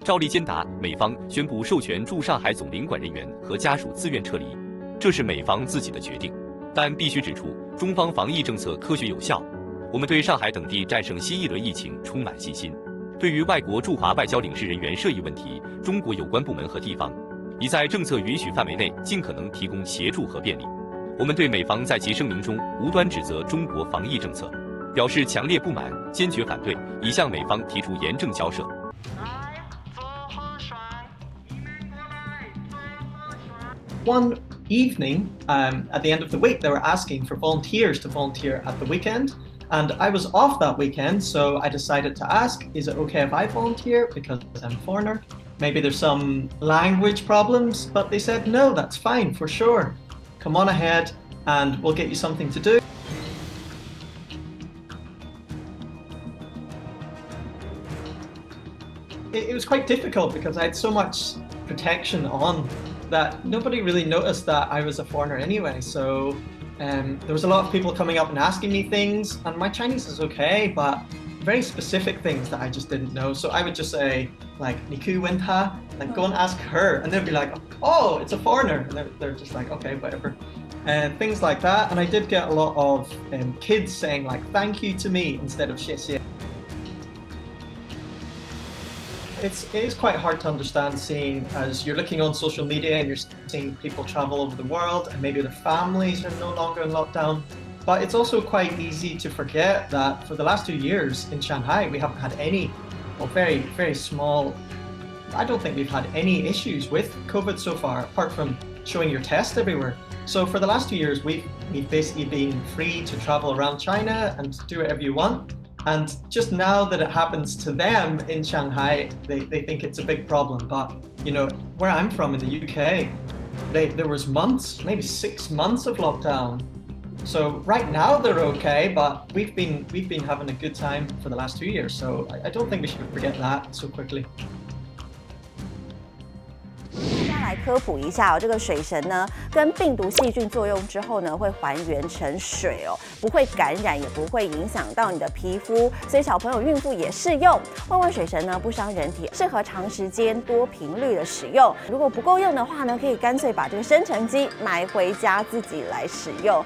照例间答，美方宣布授权驻上海总领馆人员和家属自愿撤离，这是美方自己的决定。但必须指出，中方防疫政策科学有效，我们对上海等地战胜新一轮疫情充满信心。对于外国驻华外交领事人员涉疫问题，中国有关部门和地方已在政策允许范围内尽可能提供协助和便利。我们对美方在其声明中无端指责中国防疫政策表示强烈不满，坚决反对，已向美方提出严正交涉。One evening, at the end of the week, they were asking for volunteers to volunteer at the weekend. And I was off that weekend, so I decided to ask, is it okay if I volunteer because I'm a foreigner? Maybe there's some language problems, but they said, no, that's fine, for sure. Come on ahead and we'll get you something to do. It was quite difficult because I had so much protection on that nobody really noticed that I was a foreigner anyway. So there was a lot of people coming up and asking me things, and my Chinese is okay, but very specific things that I just didn't know. So I would just say, like, 你可以问她, like, go and ask her, and they'd be like, oh, it's a foreigner, and they're just like, okay, whatever. Things like that, and I did get a lot of kids saying, like, thank you to me instead of 谢谢. It is quite hard to understand, seeing as you're looking on social media and you're seeing people travel over the world and maybe their families are no longer in lockdown. But it's also quite easy to forget that for the last 2 years in Shanghai, we haven't had any, well, very, very small, I don't think we've had any issues with COVID so far, apart from showing your test everywhere. So for the last 2 years, we've basically been free to travel around China and do whatever you want. And just now that it happens to them in Shanghai, they think it's a big problem. But, you know, where I'm from in the UK, there was months, maybe 6 months of lockdown. So right now they're okay, but we've been having a good time for the last 2 years. So I don't think we should forget that so quickly. 来科普一下哦，这个水神呢，跟病毒细菌作用之后呢，会还原成水哦，不会感染，也不会影响到你的皮肤，所以小朋友、孕妇也适用。万万水神呢，不伤人体，适合长时间、多频率的使用。如果不够用的话呢，可以干脆把这个生成机买回家自己来使用。